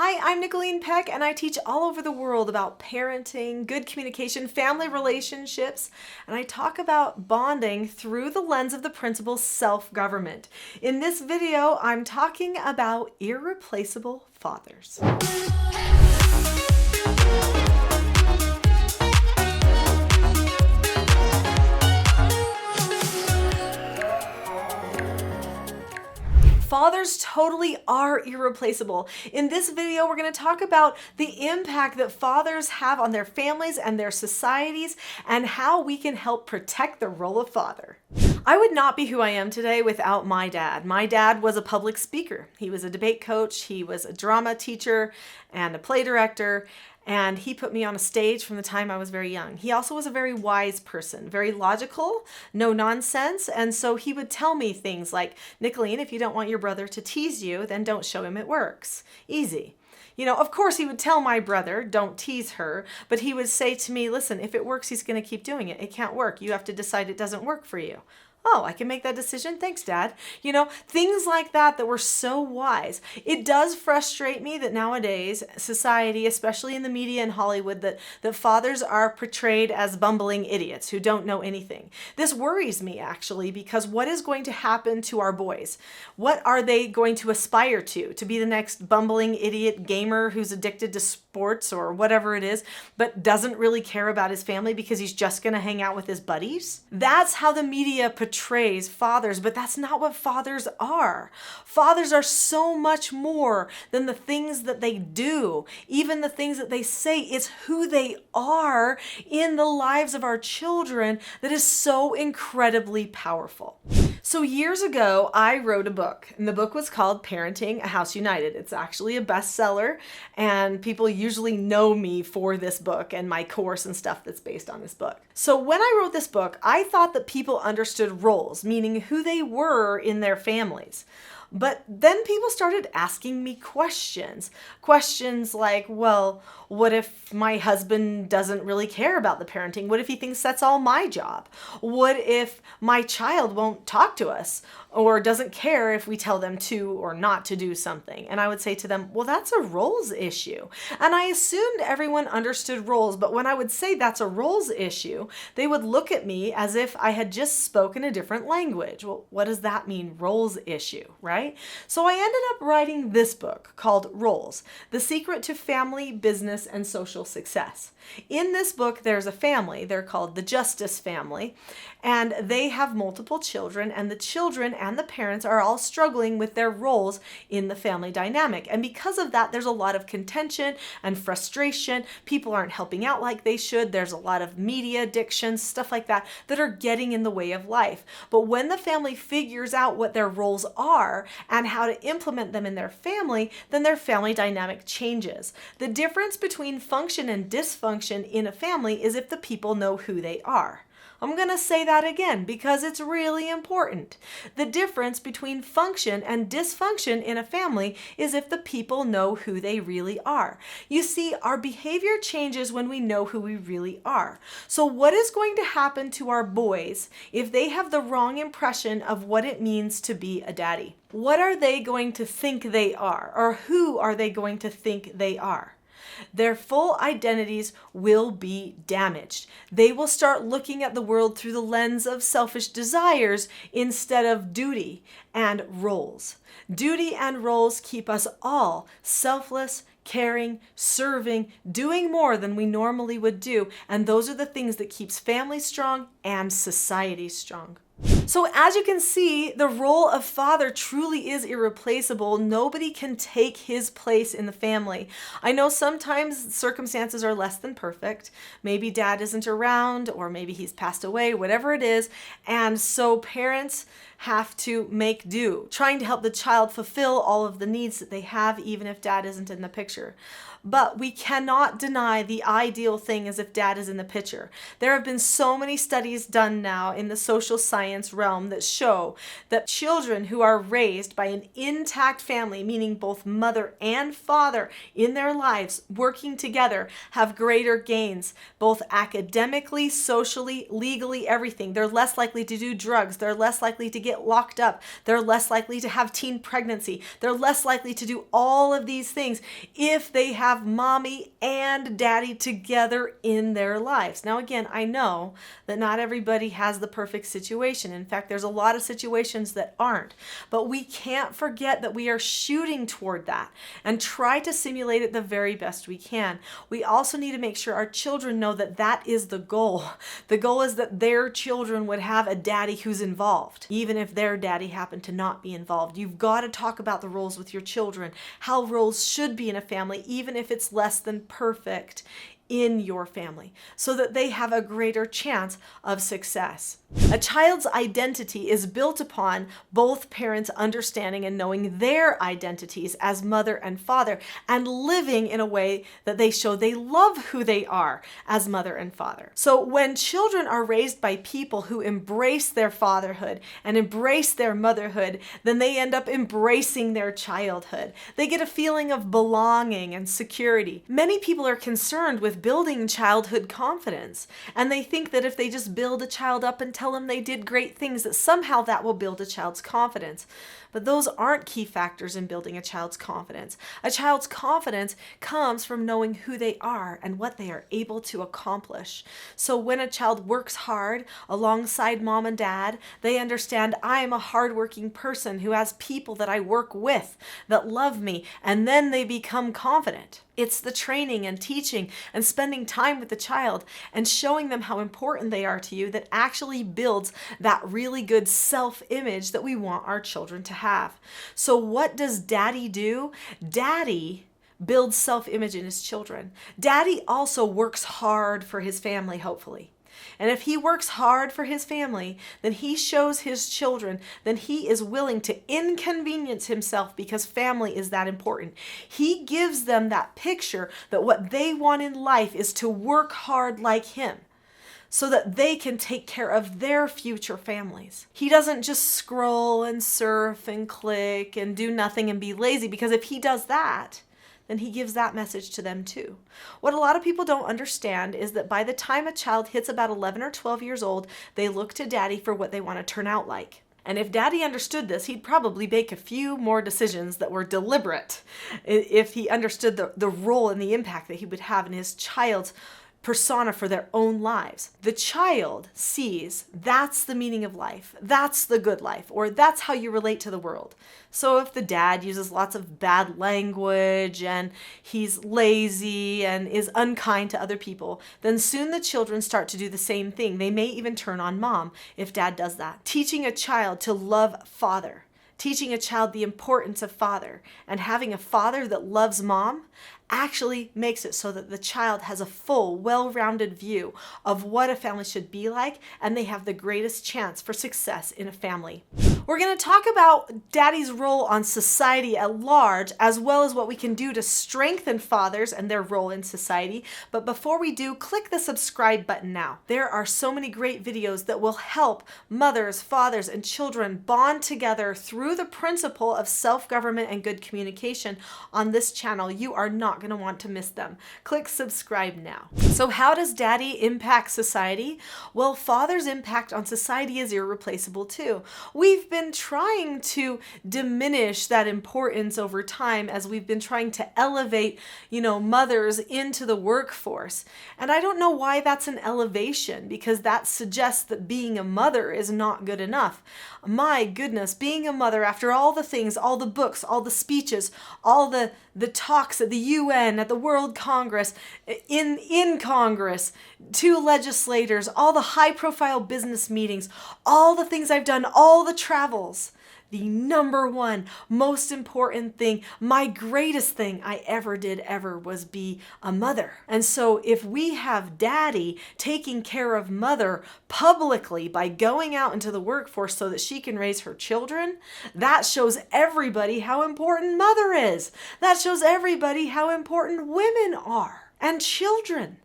Hi, I'm Nicholeen Peck, and I teach all over the world about parenting, good communication, family relationships, and I talk about bonding through the lens of the principle self-government. In this video, I'm talking about irreplaceable fathers. Fathers totally are irreplaceable. In this video, we're going to talk about the impact that fathers have on their families and their societies and how we can help protect the role of father. I would not be who I am today without my dad. My dad was a public speaker. He was a debate coach. He was a drama teacher and a play director. And he put me on a stage from the time I was very young. He also was a very wise person, very logical, no nonsense. And so he would tell me things like, Nicholeen, if you don't want your brother to tease you, then don't show him it works. Easy. You know, of course he would tell my brother, don't tease her, but he would say to me, listen, if it works, he's going to keep doing it. It can't work. You have to decide it doesn't work for you. Oh, I can make that decision? Thanks, Dad. You know, things like that were so wise. It does frustrate me that nowadays society, especially in the media and Hollywood, that fathers are portrayed as bumbling idiots who don't know anything. This worries me, actually, because what is going to happen to our boys? What are they going to aspire to? To be the next bumbling idiot gamer who's addicted to sports or whatever it is, but doesn't really care about his family because he's just going to hang out with his buddies? That's how the media portrays fathers, but that's not what fathers are. Fathers are so much more than the things that they do, even the things that they say. It's who they are in the lives of our children that is so incredibly powerful. So years ago, I wrote a book, and the book was called Parenting a House United. It's actually a bestseller, and people usually know me for this book and my course and stuff that's based on this book. So when I wrote this book, I thought that people understood roles, meaning who they were in their families. But then people started asking me questions. Questions like, well, what if my husband doesn't really care about the parenting? What if he thinks that's all my job? What if my child won't talk to us or doesn't care if we tell them to or not to do something? And I would say to them, well, that's a roles issue. And I assumed everyone understood roles, but when I would say that's a roles issue, they would look at me as if I had just spoken a different language. Well, what does that mean, roles issue, right? So I ended up writing this book called Roles: The Secret to Family, Business, and Social Success. In this book, there's a family. They're called the Justice family, and they have multiple children, and the children and the parents are all struggling with their roles in the family dynamic. And because of that, there's a lot of contention and frustration. People aren't helping out like they should. There's a lot of media addictions, stuff like that are getting in the way of life. But when the family figures out what their roles are and how to implement them in their family, then their family dynamic changes. The difference between function and dysfunction in a family is if the people know who they are. I'm going to say that again because it's really important. The difference between function and dysfunction in a family is if the people know who they really are. You see, our behavior changes when we know who we really are. So what is going to happen to our boys if they have the wrong impression of what it means to be a daddy? What are they going to think they are, or who are they going to think they are? Their full identities will be damaged. They will start looking at the world through the lens of selfish desires instead of duty and roles. Duty and roles keep us all selfless, caring, serving, doing more than we normally would do, and those are the things that keeps families strong and society strong. So as you can see, the role of father truly is irreplaceable. Nobody can take his place in the family. I know sometimes circumstances are less than perfect. Maybe dad isn't around, or maybe he's passed away, whatever it is. And so parents have to make do, trying to help the child fulfill all of the needs that they have, even if dad isn't in the picture. But we cannot deny the ideal thing as if dad is in the picture. There have been so many studies done now in the social science realm that show that children who are raised by an intact family, meaning both mother and father in their lives working together, have greater gains, both academically, socially, legally, everything. They're less likely to do drugs. They're less likely to get locked up. They're less likely to have teen pregnancy. They're less likely to do all of these things if they have mommy and daddy together in their lives. Now, again, I know that not everybody has the perfect situation. In fact, there's a lot of situations that aren't. But we can't forget that we are shooting toward that and try to simulate it the very best we can. We also need to make sure our children know that that is the goal. The goal is that their children would have a daddy who's involved, even if their daddy happened to not be involved. You've got to talk about the roles with your children, how roles should be in a family, even if it's less than perfect in your family, so that they have a greater chance of success. A child's identity is built upon both parents understanding and knowing their identities as mother and father, and living in a way that they show they love who they are as mother and father. So when children are raised by people who embrace their fatherhood and embrace their motherhood, then they end up embracing their childhood. They get a feeling of belonging and security. Many people are concerned with building childhood confidence, and they think that if they just build a child up and tell them they did great things, that somehow that will build a child's confidence. But those aren't key factors in building a child's confidence. A child's confidence comes from knowing who they are and what they are able to accomplish. So when a child works hard alongside mom and dad, they understand I am a hardworking person who has people that I work with that love me, and then they become confident. It's the training and teaching and spending time with the child and showing them how important they are to you that actually builds that really good self-image that we want our children to have. So what does daddy do? Daddy builds self-image in his children. Daddy also works hard for his family, hopefully. And if he works hard for his family, then he shows his children that he is willing to inconvenience himself because family is that important. He gives them that picture that what they want in life is to work hard like him, so that they can take care of their future families. He doesn't just scroll and surf and click and do nothing and be lazy, because if he does that, then he gives that message to them too. What a lot of people don't understand is that by the time a child hits about 11 or 12 years old, they look to daddy for what they want to turn out like. And if daddy understood this, he'd probably make a few more decisions that were deliberate if he understood the role and the impact that he would have in his child's persona for their own lives. The child sees that's the meaning of life, that's the good life, or that's how you relate to the world. So if the dad uses lots of bad language and he's lazy and is unkind to other people, then soon the children start to do the same thing. They may even turn on mom if dad does that. Teaching a child to love father, teaching a child the importance of father, and having a father that loves mom actually makes it so that the child has a full, well-rounded view of what a family should be like, and they have the greatest chance for success in a family. We're going to talk about daddy's role on society at large, as well as what we can do to strengthen fathers and their role in society. But before we do, click the subscribe button now. There are so many great videos that will help mothers, fathers, and children bond together through the principle of self-government and good communication on this channel. You are not going to want to miss them. Click subscribe now. So how does daddy impact society? Well, father's impact on society is irreplaceable too. We've been trying to diminish that importance over time as we've been trying to elevate, mothers into the workforce. And I don't know why that's an elevation, because that suggests that being a mother is not good enough. My goodness, being a mother, after all the things, all the books, all the speeches, all the talks at the UN, at the World Congress, in Congress, to legislators, all the high-profile business meetings, all the things I've done, all the travels, the number one most important thing, my greatest thing I ever did was be a mother. And so if we have daddy taking care of mother publicly by going out into the workforce so that she can raise her children, that shows everybody how important mother is. That shows everybody how important women are and children.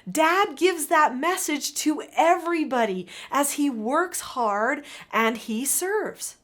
Dad gives that message to everybody as he works hard and he serves.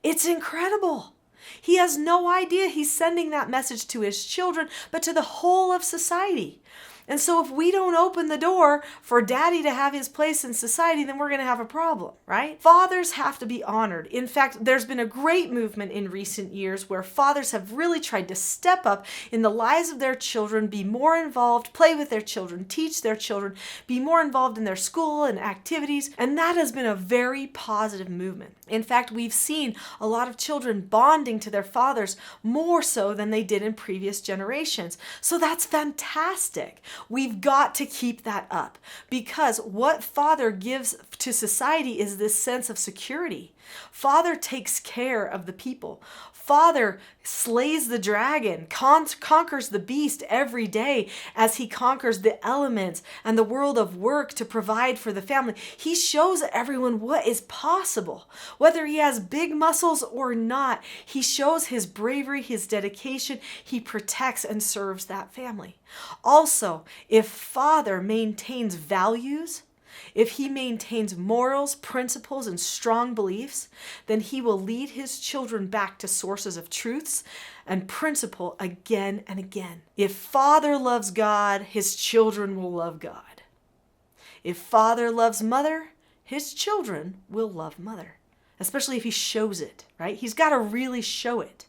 It's incredible. He has no idea he's sending that message to his children, but to the whole of society. And so if we don't open the door for Daddy to have his place in society, then we're going to have a problem, right? Fathers have to be honored. In fact, there's been a great movement in recent years where fathers have really tried to step up in the lives of their children, be more involved, play with their children, teach their children, be more involved in their school and activities. And that has been a very positive movement. In fact, we've seen a lot of children bonding to their fathers more so than they did in previous generations. So that's fantastic. We've got to keep that up, because what father gives to society is this sense of security. Father takes care of the people. Father slays the dragon, conquers the beast every day as he conquers the elements and the world of work to provide for the family. He shows everyone what is possible. Whether he has big muscles or not, he shows his bravery, his dedication. He protects and serves that family. Also, if father maintains values, if he maintains morals, principles, and strong beliefs, then he will lead his children back to sources of truths and principle again and again. If father loves God, his children will love God. If father loves mother, his children will love mother, especially if he shows it, right? He's got to really show it.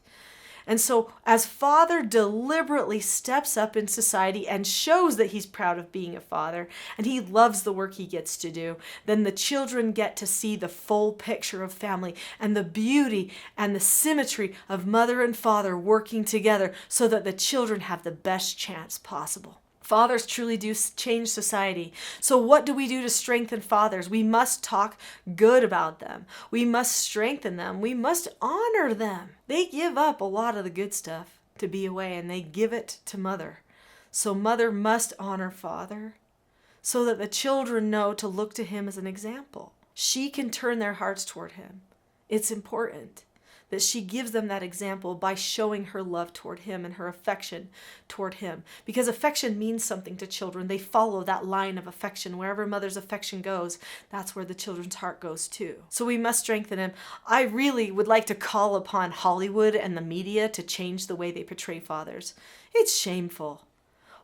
And so as father deliberately steps up in society and shows that he's proud of being a father and he loves the work he gets to do, then the children get to see the full picture of family and the beauty and the symmetry of mother and father working together so that the children have the best chance possible. Fathers truly do change society. So what do we do to strengthen fathers? We must talk good about them. We must strengthen them. We must honor them. They give up a lot of the good stuff to be away, and they give it to mother. So mother must honor father so that the children know to look to him as an example. She can turn their hearts toward him. It's important that she gives them that example by showing her love toward him and her affection toward him. Because affection means something to children. They follow that line of affection. Wherever mother's affection goes, that's where the children's heart goes too. So we must strengthen him. I really would like to call upon Hollywood and the media to change the way they portray fathers. It's shameful.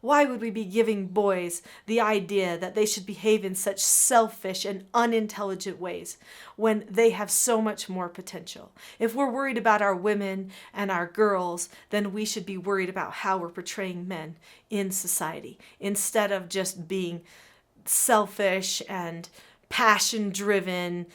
Why would we be giving boys the idea that they should behave in such selfish and unintelligent ways when they have so much more potential? If we're worried about our women and our girls, then we should be worried about how we're portraying men in society instead of just being selfish and passion-driven,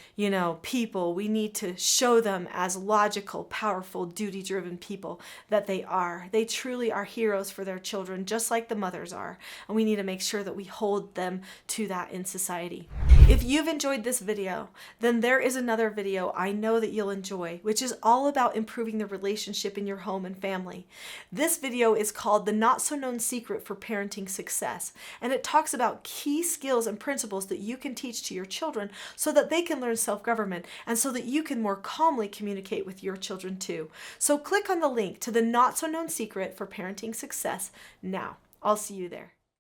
people. We need to show them as logical, powerful, duty-driven people that they are. They truly are heroes for their children, just like the mothers are. And we need to make sure that we hold them to that in society. If you've enjoyed this video, then there is another video I know that you'll enjoy, which is all about improving the relationship in your home and family. This video is called The Not-So-Known Secret for Parenting Success, and it talks about key skills and principles that you can teach to your children so that they can learn self-government and so that you can more calmly communicate with your children too. So click on the link to The Not-So-Known Secret for Parenting Success now. I'll see you there.